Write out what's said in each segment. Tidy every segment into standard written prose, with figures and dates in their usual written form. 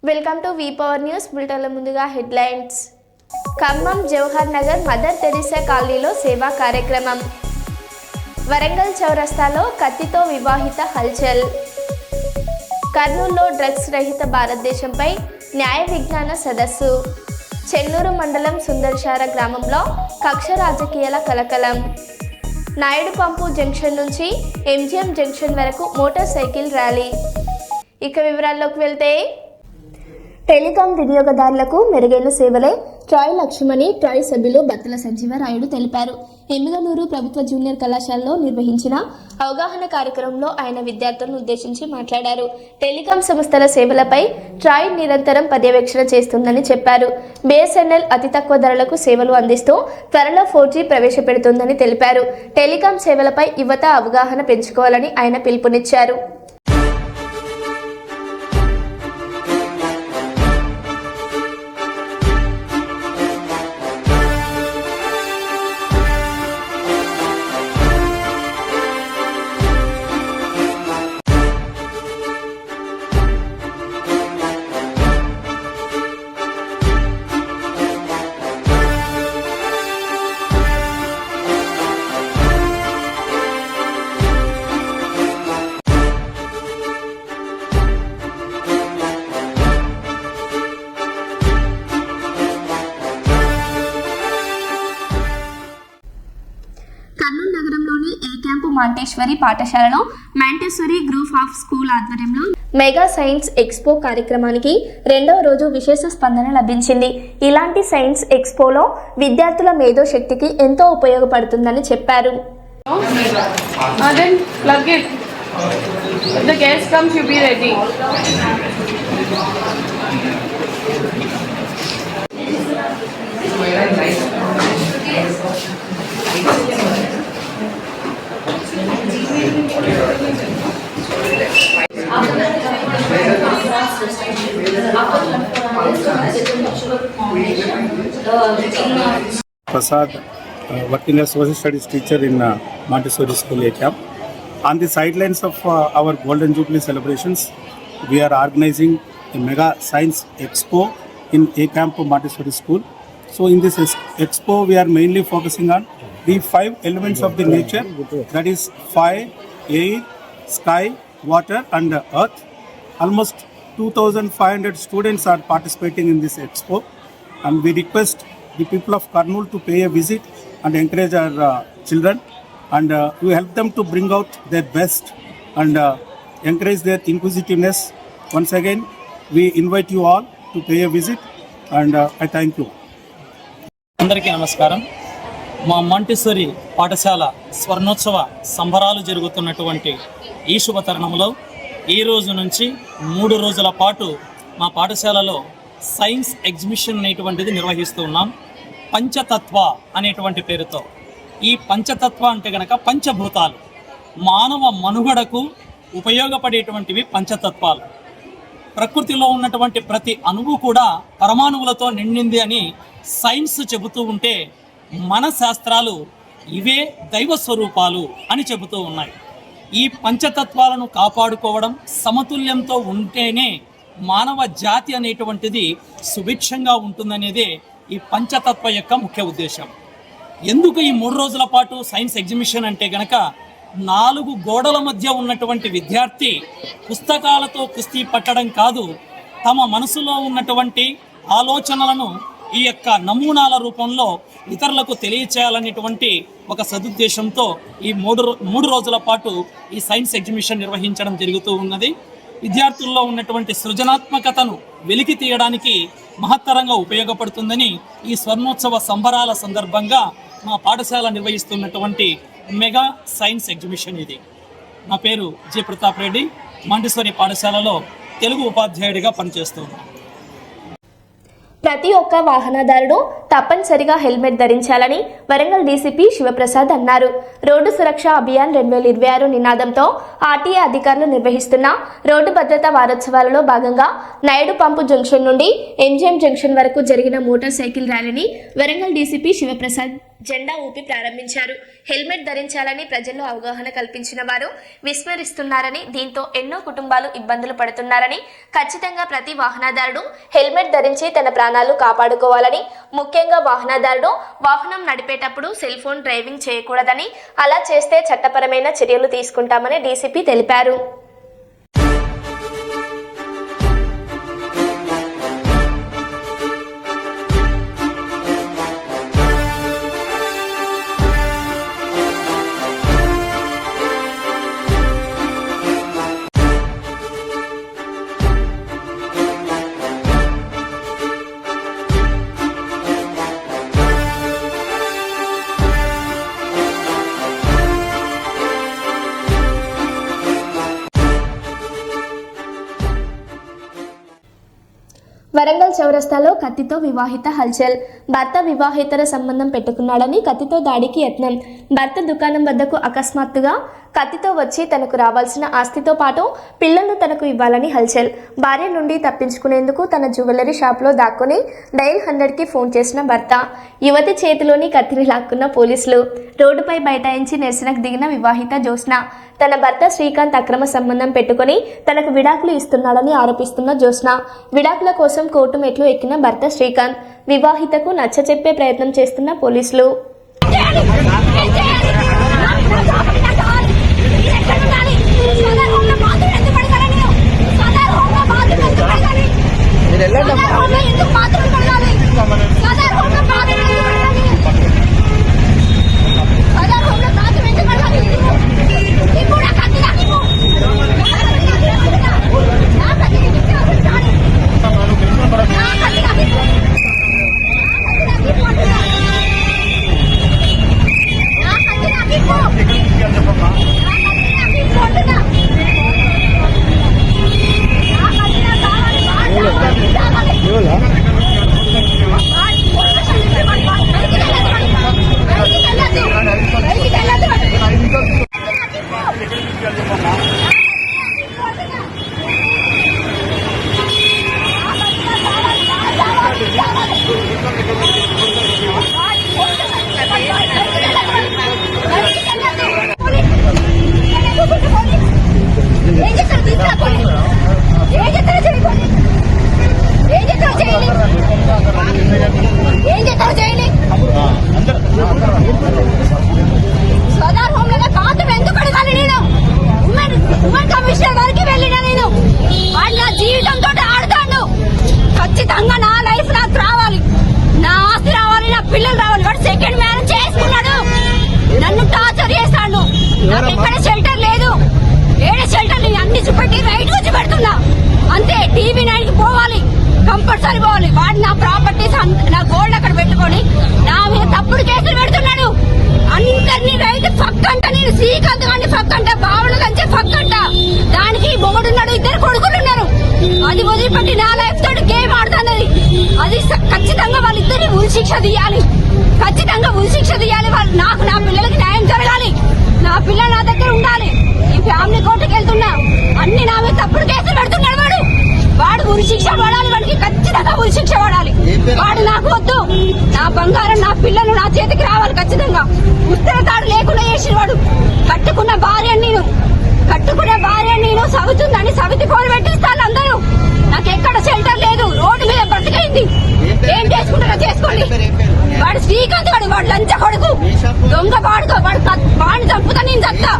Welcome to V power news. బులెటిన్ల ముందుగా headlines. Khammam Jawahar Nagar Mother Teresa కాలనీలో సేవా కార్యక్రమం. వరంగల్ చౌరస్తాలో కత్తితో వివాహిత హల్చల్. కర్నూలులో డ్రగ్స్ రహిత భారతదేశంపై న్యాయ విజ్ఞాన సదస్సు. చెన్నూరు మండలం సుందర్శార గ్రామంలో కక్ష రాజకీయాల కలకలం. నాయుడు పంపు జంక్షన్ నుంచి ఎంజిఎం జంక్షన్ వరకు మోటార్ సైకిల్ ర్యాలీ. ఇక వివరాల్లోకి వెళ్తే, టెలికాం వినియోగదారులకు మెరుగైన సేవలే ట్రాయ్ లక్ష్యమని ట్రాయ్ సభ్యులు బత్తల సంజీవరాయుడు తెలిపారు. ఎమ్మిగనూరు ప్రభుత్వ జూనియర్ కళాశాలలో నిర్వహించిన అవగాహన కార్యక్రమంలో ఆయన విద్యార్థులను ఉద్దేశించి మాట్లాడారు. టెలికాం సంస్థల సేవలపై ట్రాయ్ నిరంతరం పర్యవేక్షణ చేస్తుందని చెప్పారు. బిఎస్ఎన్ఎల్ అతి తక్కువ ధరలకు సేవలు అందిస్తూ త్వరలో 4G ప్రవేశపెడుతుందని తెలిపారు. టెలికాం సేవలపై యువత అవగాహన పెంచుకోవాలని ఆయన పిలుపునిచ్చారు. కర్నూలు నగరంలోని ఏ క్యాంపు మాంటేశ్వరి పాఠశాలలో మాంటేశ్వరి గ్రూప్ ఆఫ్ స్కూల్ ఆధ్వర్యంలో మెగా సైన్స్ ఎక్స్పో కార్యక్రమానికి 2వ రోజు విశేష స్పందన లభించింది. ఇలాంటి సైన్స్ ఎక్స్పోలో విద్యార్థుల మేధో శక్తికి ఎంతో ఉపయోగపడుతుందని చెప్పారు. Prasad, working as social studies teacher in Montessori School A Camp. On the sidelines of our Golden Jubilee celebrations, we are organizing a mega science expo in A Camp Montessori School. So in this expo, we are mainly focusing on the 5 elements of the nature, that is fire, air, sky, water and earth. Almost 2,500 students are participating in this expo, and we request the people of Kurnool to pay a visit and encourage our children, and we help them to bring out their best and encourage their inquisitiveness. Once again, we invite you all to pay a visit, and I thank you. అందరికీ నమస్కారం. మా Montessori పాఠశాల స్వర్ణోత్సవ సంబరాలు జరుగుతున్నటువంటి ఈ శుభ తరుణంలో ఈ రోజు నుంచి 3 రోజుల పాటు మా పాఠశాలలో సైన్స్ ఎగ్జిబిషన్ అనేటువంటిది నిర్వహిస్తూ ఉన్నాం. పంచతత్వ అనేటువంటి పేరుతో. ఈ పంచతత్వ అంటే కనుక పంచభూతాలు, మానవ మనుగడకు ఉపయోగపడేటువంటివి పంచతత్వాలు. ప్రకృతిలో ఉన్నటువంటి ప్రతి అణువు కూడా పరమాణువులతో నిండింది అని సైన్స్ చెబుతూ ఉంటే, మన శాస్త్రాలు ఇవే దైవ స్వరూపాలు అని చెబుతూ ఉన్నాయి. ఈ పంచతత్వాలను కాపాడుకోవడం, సమతుల్యంతో ఉంటేనే మానవ జాతి అనేటువంటిది సుభిక్షంగా ఉంటుందనేదే ఈ పంచతత్వ యొక్క ముఖ్య ఉద్దేశం. ఎందుకు ఈ 3 రోజుల పాటు సైన్స్ ఎగ్జిబిషన్ అంటే గనక, 4 గోడల మధ్య ఉన్నటువంటి విద్యార్థి పుస్తకాలతో కుస్తీ పట్టడం కాదు, తమ మనసులో ఉన్నటువంటి ఆలోచనలను ఈ యొక్క నమూనాల రూపంలో ఇతరులకు తెలియచేయాలనేటువంటి ఒక సదుద్దేశంతో ఈ 3 రోజుల పాటు ఈ సైన్స్ ఎగ్జిబిషన్ నిర్వహించడం జరుగుతూ ఉన్నది. విద్యార్థుల్లో ఉన్నటువంటి సృజనాత్మకతను వెలికి తీయడానికి మహత్తరంగా ఉపయోగపడుతుందని ఈ స్వర్ణోత్సవ సంబరాల సందర్భంగా మా పాఠశాల నిర్వహిస్తున్నటువంటి మెగా సైన్స్ ఎగ్జిబిషన్ ఇది. నా పేరు జి ప్రతాప్ రెడ్డి, మాంటెసరీ పాఠశాలలో తెలుగు ఉపాధ్యాయుడిగా పనిచేస్తున్నాను. ప్రతి ఒక్క వాహనదారుడు తప్పనిసరిగా హెల్మెట్ ధరించాలని వరంగల్ డీసీపీ శివప్రసాద్ అన్నారు. రోడ్డు సురక్ష అభియాన్ 2026 నినాదంతో ఆర్టీఏ అధికారులు నిర్వహిస్తున్న రోడ్డు భద్రతా వారోత్సవాలలో భాగంగా నాయుడు పంపు జంక్షన్ నుండి ఎంజిఎం జంక్షన్ వరకు జరిగిన మోటార్ సైకిల్ ర్యాలీని వరంగల్ డీసీపీ శివప్రసాద్ జెండా ఊపి ప్రారంభించారు. హెల్మెట్ ధరించాలని ప్రజల్లో అవగాహన కల్పించిన వారు విస్మరిస్తున్నారని, దీంతో ఎన్నో కుటుంబాలు ఇబ్బందులు పడుతున్నారని, ఖచ్చితంగా ప్రతి వాహనదారుడు హెల్మెట్ ధరించి తన ప్రాణాలు కాపాడుకోవాలని, ముఖ్యంగా వాహనదారుడు వాహనం నడిపేటప్పుడు సెల్ ఫోన్ డ్రైవింగ్ చేయకూడదని, అలా చేస్తే చట్టపరమైన చర్యలు తీసుకుంటామని డీసీపీ తెలిపారు. వరంగల్ చౌరస్తాలో కత్తితో వివాహిత హల్చల్. భర్త వివాహేతర సంబంధం పెట్టుకున్నాడని కత్తితో దాడికి యత్నం. భర్త దుకాణం వద్దకు అకస్మాత్తుగా కత్తితో వచ్చి తనకు రావాల్సిన ఆస్తితో పాటు పిల్లలను తనకు ఇవ్వాలని హల్చల్. భార్య నుండి తప్పించుకునేందుకు తన జ్యువెలరీ షాప్లో దాక్కుని డయల్ 100కి ఫోన్ చేసిన భర్త. యువతి చేతిలోని కత్తిని లాక్కున్న పోలీసులు. రోడ్డుపై బైఠాయించి నిరసనకు దిగిన వివాహిత జ్యోత్స్న. తన భర్త శ్రీకాంత్ అక్రమ సంబంధం పెట్టుకుని తనకు విడాకులు ఇస్తున్నాడని ఆరోపిస్తున్న జ్యోత్స్న. విడాకుల కోసం కోర్టు మెట్లు ఎక్కిన భర్త శ్రీకాంత్. వివాహితకు నచ్చచెప్పే ప్రయత్నం చేస్తున్న పోలీసులు. ఖచ్చితంగా నా లైఫ్ నాకు రావాలి, నా ఆస్తి రావాలి, నా పిల్లలు రావాలి. వాడు సెకండ్ మ్యారేజ్ చేసుకున్నాడు, నన్ను టార్చర్ చేస్తాడు. నాకు ఎక్కడ షెల్టర్ లేదు, ఏడే షెల్టర్ నేను అన్ని చూపెట్టి రైట్ వచ్చి పెడుతున్నా అంతే. టీవీ 9కి పోవాలి, కంపల్సరీ పోవాలి. వాడు నా ప్రాపర్టీస్ నా గోల్డ్ అక్కడ పెట్టుకొని నా మీద తప్పుడు కేసులు పెడుతున్నాడు. అందరినీ రైతు పక్కంట, నేను శ్రీకాంత్ గారిని పక్కంట, బావుల కంటే పక్కంట. దానికి మొగుడున్నాడు, 2 కొడుకులు ఉన్నారు. అది వదిలిపెట్టి నా లైఫ్ తోటి గేమ్ ఆడుతున్నది. అది ఖచ్చితంగా వాళ్ళిద్దరిని ఉరిశిక్ష తీయాలి, ఖచ్చితంగా ఉరిశిక్ష తీయాలి. వాళ్ళు నాకు నా పిల్లలకి న్యాయం జరగాలి, నా పిల్లలు నా దగ్గర ఉండాలి. ఈ ఫ్యామిలీ కోర్టుకి వెళ్తున్నా, అన్ని నా మీద తప్పుడు కేసులు పెడుతున్నాడు. వాడు ఉరిశిక్ష పడాలి, వాడికి ఖచ్చితంగా ఉరిశిక్ష పడాలి. వాడు నాకు వద్దు, నా బంగారం నా పిల్లలు నా చేతికి రావాలి ఖచ్చితంగా. ఉత్తర తాడు లేకుండా చేసిన వాడు. కట్టుకున్న భార్య నేను సవుతుందని సవితి ఫోన్ పెట్టిస్తాను అందరూ. నాకు ఎక్కడ షెల్టర్ లేదు, రోడ్డు మీద బతికైంది. ఏం చేసుకుంటారో చేసుకోండి. వాడు శ్రీకాంత్ వాడు, వాడు లంచ కొడుకు, దొంగ వాడుకో. వాడిని చంపుతా నేను చస్తా,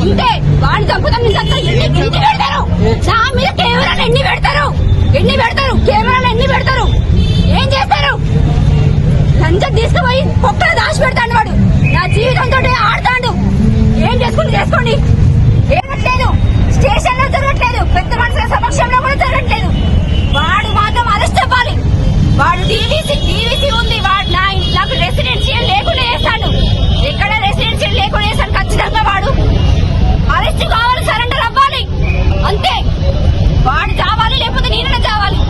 ఇంతే. వాడిని చంపుతా నేను చస్తా. ఎన్ని పెడతారు నా మీద? కెమెరాలు ఎన్ని పెడతారు? కెమెరాలు ఎన్ని పెడతారు? ఏం చేస్తారు? లంచం తీసుకుపోయి పొక్కల దాచి పెడతాడు వాడు. నా జీవితంతో ఆడతాడు. ఏం చేసుకోండి. ఏమట్లేదు, స్టేషన్ లో జరగట్లేదు, పెద్ద మనుషుల సమక్షంలో కూడా జరగట్లేదు. వాడు మాత్రం అరెస్ట్ అవ్వాలి. వాడు డీవీసీ ఉంది. వాడు నాకు రెసిడెన్షియల్ లేకుండా చేస్తాడు. ఎక్కడ రెసిడెన్షియల్ లేకుండా చేస్తాడు. ఖచ్చితంగా వాడు అరెస్ట్ కావాలి, సరెండర్ అవ్వాలి అంతే. వాడు చావాలి, లేకపోతే నేనే చావాలి.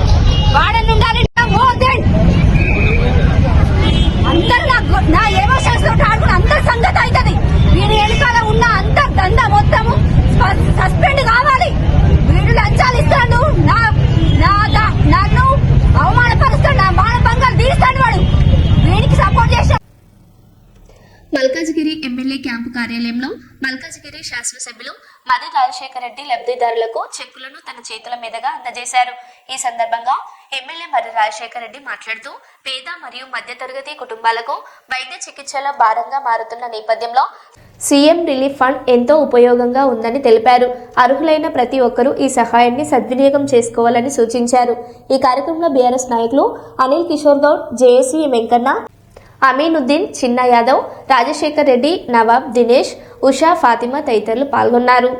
క్యాంపు కార్యాలయంలో మల్కాజిగిరి శాసనసభ్యులు మర్రి రాజశేఖర రెడ్డి లబ్ధిదారులకు చెక్కులను తన చేతుల మీదుగా అందజేశారు. ఈ సందర్భంగా ఎమ్మెల్యే మర్రి రాజశేఖర రెడ్డి మాట్లాడుతూ పేద మరియు మధ్యతరగతి కుటుంబాలకు వైద్య చికిత్సల భారంగా మారుతున్న నేపథ్యంలో సీఎం రిలీఫ్ ఫండ్ ఎంతో ఉపయోగంగా ఉందని తెలిపారు. అర్హులైన ప్రతి ఒక్కరూ ఈ సహాయాన్ని సద్వినియోగం చేసుకోవాలని సూచించారు. ఈ కార్యక్రమంలో బీఆర్ఎస్ నాయకులు అనిల్ కిషోర్ గౌడ్, జేఏసీ వెంకన్న, అమీనుద్దీన్, చిన్న యాదవ్, రాజశేఖర్ రెడ్డి, నవాబ్, దినేష్, ఉషా, ఫాతిమా తదితరులు పాల్గొన్నారు.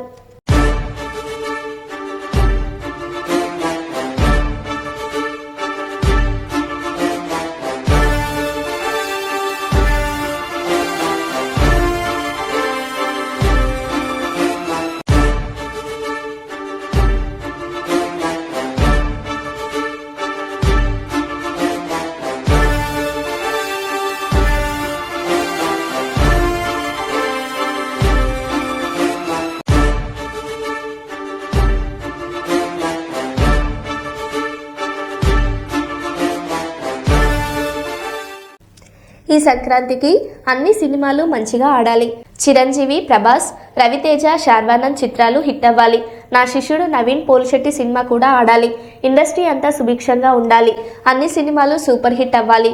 ఈ సంక్రాంతికి అన్ని సినిమాలు మంచిగా ఆడాలి. చిరంజీవి, ప్రభాస్, రవితేజ, శార్వానంద్ చిత్రాలు హిట్ అవ్వాలి. నా శిష్యుడు నవీన్ పోలిశెట్టి సినిమా కూడా ఆడాలి. ఇండస్ట్రీ అంతా సుభిక్షంగా ఉండాలి. అన్ని సినిమాలు సూపర్ హిట్ అవ్వాలి.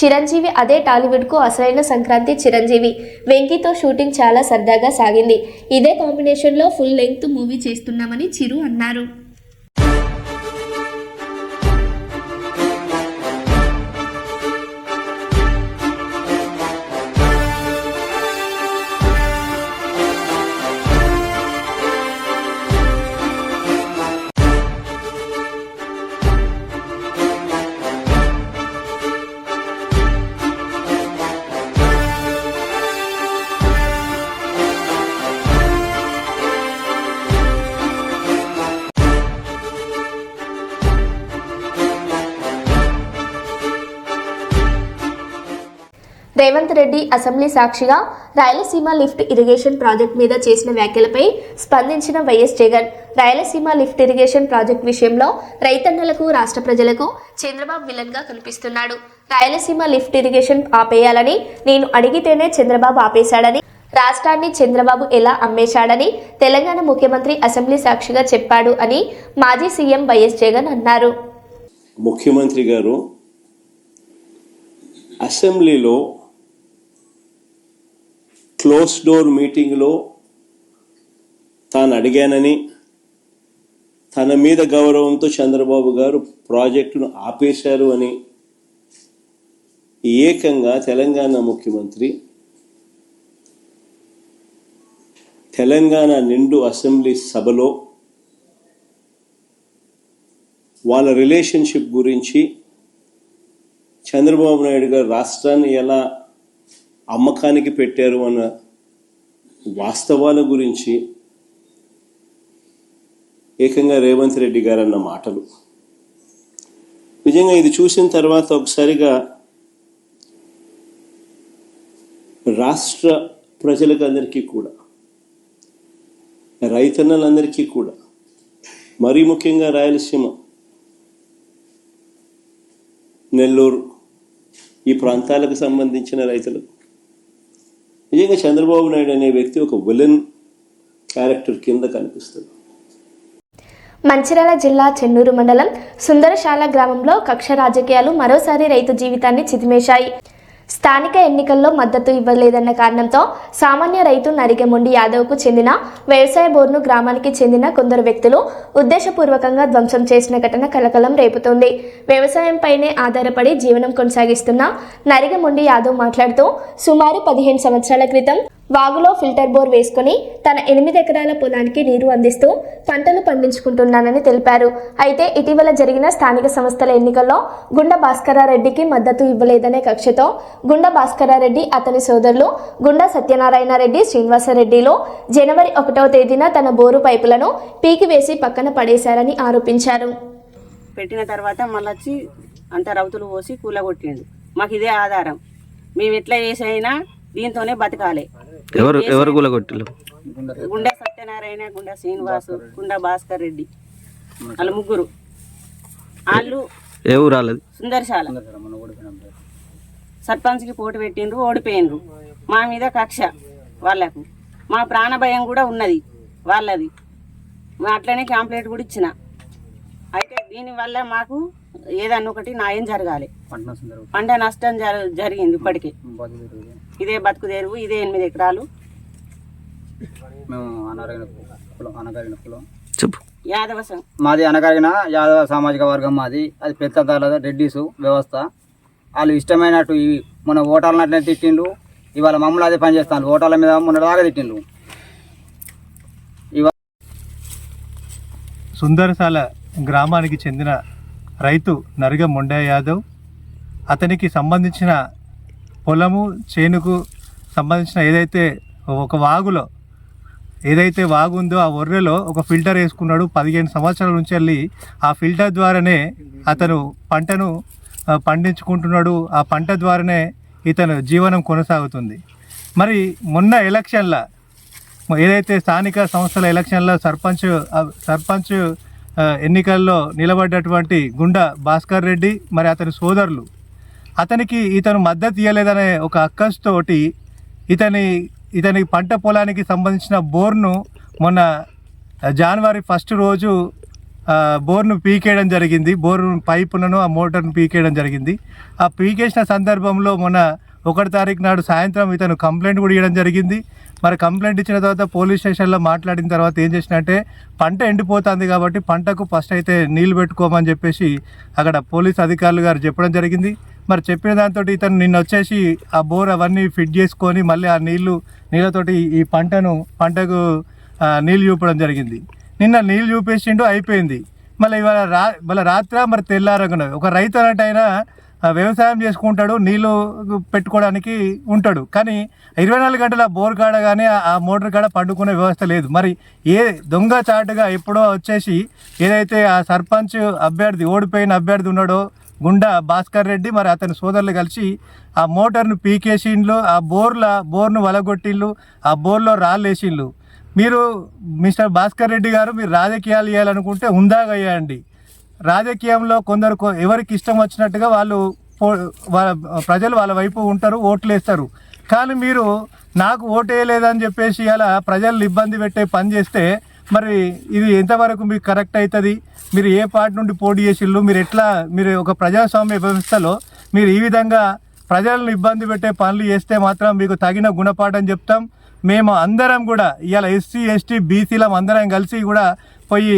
చిరంజీవి అదే టాలీవుడ్కు అసలైన సంక్రాంతి చిరంజీవి. వెంకీతో షూటింగ్ చాలా సరదాగా సాగింది. ఇదే కాంబినేషన్లో ఫుల్ లెంగ్త్ మూవీ చేస్తున్నామని చిరు అన్నారు. రేవంత్ రెడ్డి అసెంబ్లీ సాక్షిగా రాయలసీమ లిఫ్ట్ ఇరిగేషన్ ప్రాజెక్ట్ మీద చేసిన వ్యాఖ్యలపై స్పందించిన YS Jagan, Rayalaseema lift irrigation project విషయంలో రైతన్నలకు, రాష్ట్ర ప్రజలకు చంద్రబాబు విలన్గా కనిపిస్తున్నాడు. రాయలసీమ లిఫ్ట్ ఇరిగేషన్ ఆపేయాలని నేను అడిగితేనే చంద్రబాబు ఆపేశాడని, రాష్ట్రాన్ని చంద్రబాబు ఎలా అమ్మేశాడని తెలంగాణ ముఖ్యమంత్రి అసెంబ్లీ సాక్షిగా చెప్పాడు అని మాజీ సీఎం వైఎస్ జగన్ అన్నారు. ముఖ్యమంత్రి గారు అసెంబ్లీలో క్లోజ్ డోర్ మీటింగ్లో తాను అడిగానని, తన మీద గౌరవంతో చంద్రబాబు గారు ప్రాజెక్టును ఆపేశారు అని ఏకంగా తెలంగాణ ముఖ్యమంత్రి తెలంగాణ నిండు అసెంబ్లీ సభలో వాళ్ళ రిలేషన్షిప్ గురించి, చంద్రబాబు నాయుడు గారు రాష్ట్రాన్ని ఎలా అమ్మకానికి పెట్టారు అన్న వాస్తవాల గురించి ఏకంగా రేవంత్ రెడ్డి గారు అన్న మాటలు నిజంగా ఇది చూసిన తర్వాత ఒకసారిగా రాష్ట్ర ప్రజలకు అందరికీ కూడా, రైతన్నలందరికీ కూడా, మరీ ముఖ్యంగా రాయలసీమ, నెల్లూరు ఈ ప్రాంతాలకు సంబంధించిన రైతులకు నిజంగా చంద్రబాబు నాయుడు అనే వ్యక్తి ఒక విలన్ క్యారెక్టర్ కింద కనిపిస్తుంది. మంచిర్యాల జిల్లా చెన్నూరు మండలం సుందరశాల గ్రామంలో కక్ష రాజకీయాలు మరోసారి రైతు జీవితాన్ని చిదిమేశాయి. స్థానిక ఎన్నికల్లో మద్దతు ఇవ్వలేదన్న కారణంతో సామాన్య రైతు నరిగెమొండి యాదవ్కు చెందిన వ్యవసాయ బోర్ను గ్రామానికి చెందిన కొందరు వ్యక్తులు ఉద్దేశపూర్వకంగా ధ్వంసం చేసిన ఘటన కలకలం రేపుతోంది. వ్యవసాయంపైనే ఆధారపడి జీవనం కొనసాగిస్తున్న నరిగెమొండి యాదవ్ మాట్లాడుతూ సుమారు 15 సంవత్సరాల క్రితం వాగులో ఫిల్టర్ బోర్ వేసుకుని తన 8 ఎకరాల పొలానికి నీరు అందిస్తూ పంటలు పండించుకుంటున్నానని తెలిపారు. అయితే ఇటీవల జరిగిన స్థానిక సంస్థల ఎన్నికల్లో గుండా భాస్కరారెడ్డికి మద్దతు ఇవ్వలేదనే కక్షతో గుండా భాస్కరారెడ్డి, అతని సోదరులు గుండా సత్యనారాయణ రెడ్డి, శ్రీనివాసరెడ్డిలో జనవరి 1వ తేదీన తన బోరు పైపులను పీకివేసి పక్కన పడేశారని ఆరోపించారు. పెట్టిన తర్వాత మళ్ళొచ్చి అంత రౌతులు పోసి కూలగొట్టిండు. మాకు ఇదే ఆధారం, మేము ఎట్లా చేసైనా దీంతోనే బతకాలి. ఎవరు కూలగొట్టిలు? గుండా సత్యనారాయణ, గుండా శ్రీనివాసు, గుండా భాస్కర్ రెడ్డి, వాళ్ళ ముగ్గురు. వాళ్ళు ఏ ఊరు రాలేదు? సుందరశాల. సర్పంచ్కి పోటీ పెట్టిండ్రు, ఓడిపోయినరు. మా మీద కక్ష, వాళ్ళకు. మా ప్రాణ భయం కూడా ఉన్నది వాళ్ళది. అట్లనే కంప్లైంట్ కూడా ఇచ్చిన. అయితే దీనివల్ల మాకు ఏదన్నా ఒకటి న్యాయం జరగాలి. పంట నష్టం జరిగింది ఇప్పటికే. ఇదే బతుకు తెరువు, ఇదే 8 ఎకరాలు. చెప్పు. యాదవసం మాది అనగారిన యాదవ సామాజిక వర్గం మాది. అది పెద్దదాల రెడ్డిసు వ్యవస్థ. వాళ్ళు ఇష్టమైనట్టు మన ఓటాలను అట్లనే తిట్టిండు. ఇవాళ మమ్మల్ని అదే పని చేస్తాను. ఓటాల మీద మొన్న దాకా తిట్టిండు. సుందరసాల గ్రామానికి చెందిన రైతు నరగ మొండయ్య యాదవ్, అతనికి సంబంధించిన పొలము చేనుకు సంబంధించిన ఏదైతే ఒక వాగులో ఏదైతే వాగు ఉందో ఆ ఒర్రెలో ఒక ఫిల్టర్ వేసుకున్నాడు. 15 సంవత్సరాల నుంచి వెళ్ళి ఆ ఫిల్టర్ ద్వారానే అతను పంటను పండించుకుంటున్నాడు. ఆ పంట ద్వారానే ఇతను జీవనం కొనసాగుతుంది. మరి మొన్న ఎలక్షన్ల ఏదైతే స్థానిక సంస్థల ఎలక్షన్లో సర్పంచ్ ఎన్నికల్లో నిలబడ్డటువంటి గుండా భాస్కర్ రెడ్డి మరి అతని సోదరులు అతనికి ఇతను మద్దతు ఇవ్వలేదనే ఒక అక్కస్తోటి ఇతని పంట పొలానికి సంబంధించిన బోర్ను మొన్న జనవరి 1 రోజు బోర్ను పీకేయడం జరిగింది. బోరు పైపులను ఆ మోటార్ను పీకేయడం జరిగింది. ఆ పీకేసిన సందర్భంలో మొన్న 1 తారీఖు నాడు సాయంత్రం ఇతను కంప్లైంట్ కూడా ఇవ్వడం జరిగింది. మరి కంప్లైంట్ ఇచ్చిన తర్వాత పోలీస్ స్టేషన్లో మాట్లాడిన తర్వాత ఏం చేసినంటే పంట ఎండిపోతుంది కాబట్టి పంటకు ఫస్ట్ అయితే నీళ్లు పెట్టుకోమని చెప్పేసి అక్కడ పోలీస్ అధికారులు గారు చెప్పడం జరిగింది. మరి చెప్పిన దాంతో ఇతను నిన్న వచ్చేసి ఆ బోర్ అవన్నీ ఫిట్ చేసుకొని మళ్ళీ ఆ నీళ్ళతోటి ఈ పంటకు నీళ్ళు చూపడం జరిగింది. నిన్న నీళ్ళు చూపేసిండు, అయిపోయింది. మళ్ళీ ఇవాళ రాత్రి మరి తెల్లారగున ఒక రైతు అన్నట్టయినా వ్యవసాయం చేసుకుంటాడు, నీళ్ళు పెట్టుకోవడానికి ఉంటాడు. కానీ 24 గంటల బోర్ కాడ కానీ ఆ మోటార్ కాడ పండుకునే వ్యవస్థ లేదు. మరి దొంగ చాటుగా ఎప్పుడో వచ్చేసి ఏదైతే ఆ సర్పంచ్ ఓడిపోయిన అభ్యర్థి ఉన్నాడో గుండా భాస్కర్ రెడ్డి మరి అతని సోదరులు కలిసి ఆ మోటార్ను పీకేసిండ్లు, ఆ బోర్ను వలగొట్టిళ్ళు, ఆ బోర్లో రాళ్ళు వేసిండ్లు. మీరు మిస్టర్ భాస్కర్ రెడ్డి గారు మీరు రాజకీయాలు చేయాలనుకుంటే హుందాగా వేయండి. రాజకీయంలో కొందరు ఎవరికి ఇష్టం వచ్చినట్టుగా ప్రజలు వాళ్ళ వైపు ఉంటారు, ఓట్లు వేస్తారు. కానీ మీరు నాకు ఓటు వేయలేదని చెప్పేసి అలా ప్రజలను ఇబ్బంది పెట్టే పని చేస్తే మరి ఇది ఎంతవరకు మీకు కరెక్ట్ అవుతుంది? మీరు ఏ పార్టీ నుండి పోటీ చేసిళ్ళు? మీరు ఒక ప్రజాస్వామ్య వ్యవస్థలో మీరు ఈ విధంగా ప్రజలను ఇబ్బంది పెట్టే పనులు చేస్తే మాత్రం మీకు తగిన గుణపాఠం చెప్తాం. మేము అందరం కూడా ఇవాళ ఎస్సీ ఎస్టీ బీసీలం అందరం కలిసి కూడా పోయి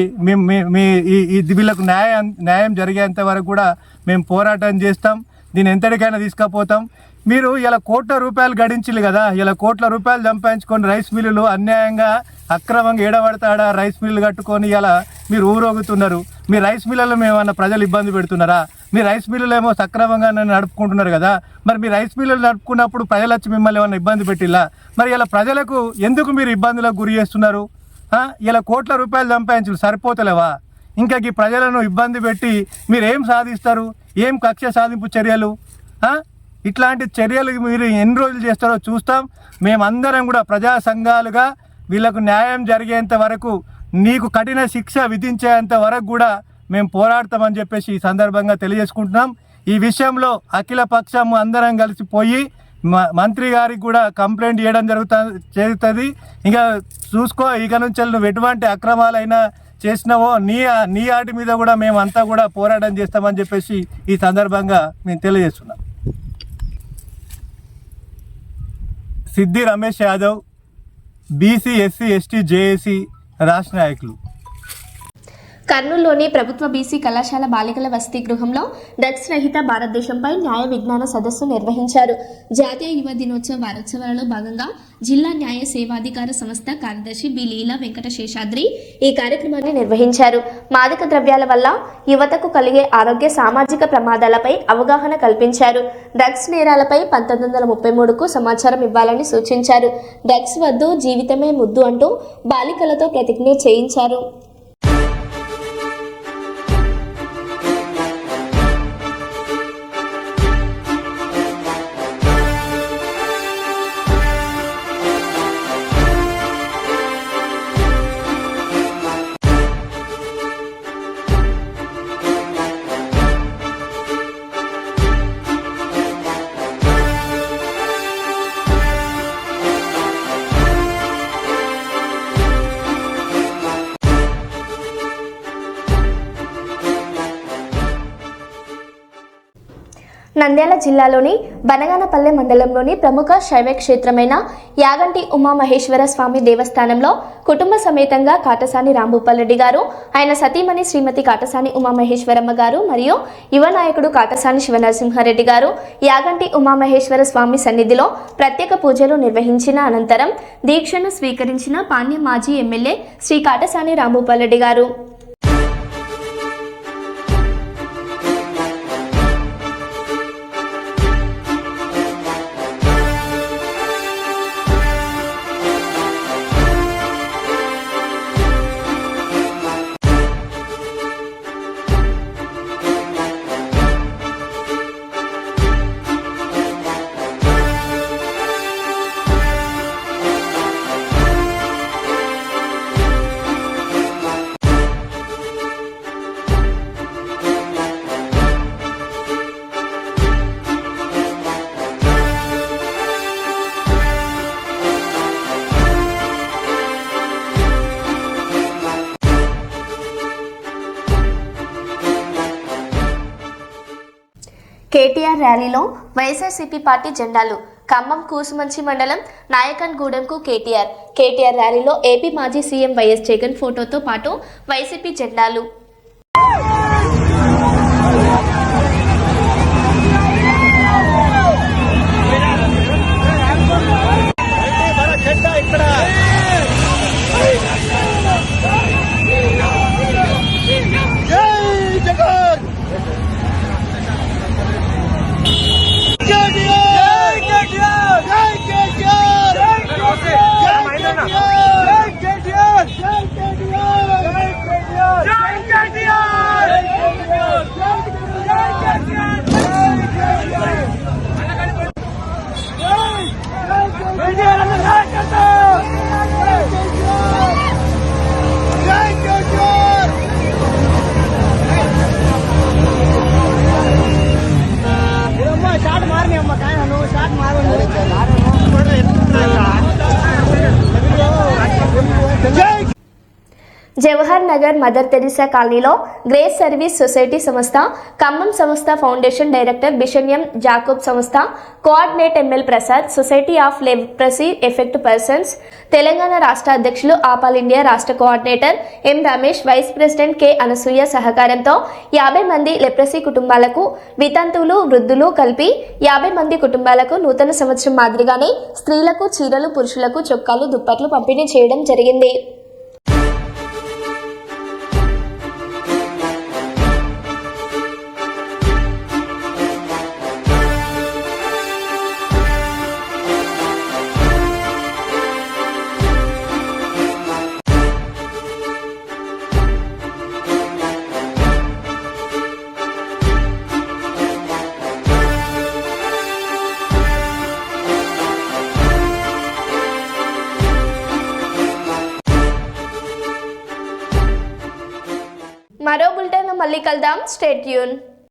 వీళ్ళకు న్యాయం జరిగేంత వరకు కూడా మేము పోరాటం చేస్తాం. దీన్ని ఎంతటికైనా తీసుకుపోతాం. మీరు ఇలా ₹1,00,00,000 గడించిల్లు కదా, ఇలా ₹1,00,00,000 సంపాదించుకొని రైస్ మిల్లులు అన్యాయంగా అక్రమంగా ఏడబడతాడా రైస్ మిల్లు కట్టుకొని ఇలా మీరు ఊరోగుతున్నారు. మీ రైస్ మిల్లులో మేమన్నా ప్రజలు ఇబ్బంది పెడుతున్నారా? మీ రైస్ మిల్లులు ఏమో సక్రమంగా నడుపుకుంటున్నారు కదా. మరి మీ రైస్ మిల్లులు నడుపుకున్నప్పుడు ప్రజలు వచ్చి మిమ్మల్ని ఏమన్నా ఇబ్బంది పెట్టిల్లా? మరి ఇలా ప్రజలకు ఎందుకు మీరు ఇబ్బందులకు గురి చేస్తున్నారు? ఇలా ₹1,00,00,000 సంపాదించు సరిపోతలేవా? ఇంకా ఈ ప్రజలను ఇబ్బంది పెట్టి మీరు ఏం సాధిస్తారు? ఏం కక్ష సాధింపు చర్యలు? ఇట్లాంటి చర్యలు మీరు ఎన్ని రోజులు చేస్తారో చూస్తాం. మేమందరం కూడా ప్రజా సంఘాలుగా వీళ్ళకు న్యాయం జరిగేంత వరకు, నీకు కఠిన శిక్ష విధించేంత వరకు కూడా మేము పోరాడతామని చెప్పేసి ఈ సందర్భంగా తెలియజేసుకుంటున్నాం. ఈ విషయంలో అఖిల పక్షం అందరం కలిసిపోయి మంత్రి గారికి కూడా కంప్లైంట్ చేయడం జరుగుతుంది. ఇంకా చూసుకో, ఇక నుంచి నువ్వు ఎటువంటి అక్రమాలైనా చేసినావో నీ ఆటి మీద కూడా మేమంతా కూడా పోరాటం చేస్తామని చెప్పేసి ఈ సందర్భంగా మేము తెలియజేస్తున్నాం. సిద్ధి Ramesh Yadav, BC SC ST JAC రాష్ట్ర నాయకులు. కర్నూలులోని ప్రభుత్వ బీసీ కళాశాల బాలికల వసతి గృహంలో డ్రగ్స్ రహిత భారతదేశంపై న్యాయ విజ్ఞాన సదస్సు నిర్వహించారు. జాతీయ యువ దినోత్సవ వారోత్సవాలలో భాగంగా జిల్లా న్యాయ సేవాధికార సంస్థ కార్యదర్శి బి లీలా వెంకట శేషాద్రి ఈ కార్యక్రమాన్ని నిర్వహించారు. మాదక ద్రవ్యాల వల్ల యువతకు కలిగే ఆరోగ్య సామాజిక ప్రమాదాలపై అవగాహన కల్పించారు. డ్రగ్స్ నేరాలపై 1933కు సమాచారం ఇవ్వాలని సూచించారు. డ్రగ్స్ వద్దు, జీవితమే ముద్దు అంటూ బాలికలతో ప్రతిజ్ఞ చేయించారు. నంద్యాల జిల్లాలోని బనగానపల్లె మండలంలోని ప్రముఖ శైవ క్షేత్రమైన యాగంటి ఉమామహేశ్వర స్వామి దేవస్థానంలో కుటుంబ సమేతంగా కాటసాని రాంభూపాల్రెడ్డి గారు, ఆయన సతీమణి శ్రీమతి కాటసాని ఉమామహేశ్వరమ్మ గారు మరియు యువ నాయకుడు కాటసాని శివనరసింహారెడ్డి గారు యాగంటి ఉమామహేశ్వర స్వామి సన్నిధిలో ప్రత్యేక పూజలు నిర్వహించిన అనంతరం దీక్షను స్వీకరించిన పాణ్యం మాజీ ఎమ్మెల్యే శ్రీ కాటసాని రాంభూపాల్రెడ్డి గారు. కేటీఆర్ ర్యాలీలో వైఎస్ఆర్సీపీ పార్టీ జెండాలు. ఖమ్మం కూసుమంచి మండలం నాయకన్ గూడెంకు కేటీఆర్ ర్యాలీలో ఏపీ మాజీ సీఎం వైఎస్ జగన్ ఫోటోతో పాటు వైసీపీ జెండాలు. జవహర్ నగర్ మదర్ తెరిసా కాలనీలో గ్రేస్ సర్వీస్ సొసైటీ సంస్థ, ఖమ్మం సంస్థ ఫౌండేషన్ డైరెక్టర్ బిషన్ ఎం జాకోబ్ సంస్థ coordinate ML Prasad, society of leprosy effect persons Telangana రాష్ట్ర అధ్యక్షులు ఆల్ ఇండియా రాష్ట్ర coordinator M Ramesh, vice president K Anasuya సహకారంతో 50 మంది లెప్రసీ కుటుంబాలకు వితంతువులు, వృద్ధులు కలిపి 50 మంది కుటుంబాలకు నూతన సంవత్సరం మాదిరిగానే స్త్రీలకు చీరలు, పురుషులకు చొక్కాలు, దుప్పట్లు పంపిణీ చేయడం జరిగింది. మరో బులెటిన్లో మళ్ళీ కలుద్దాం. Stay tune.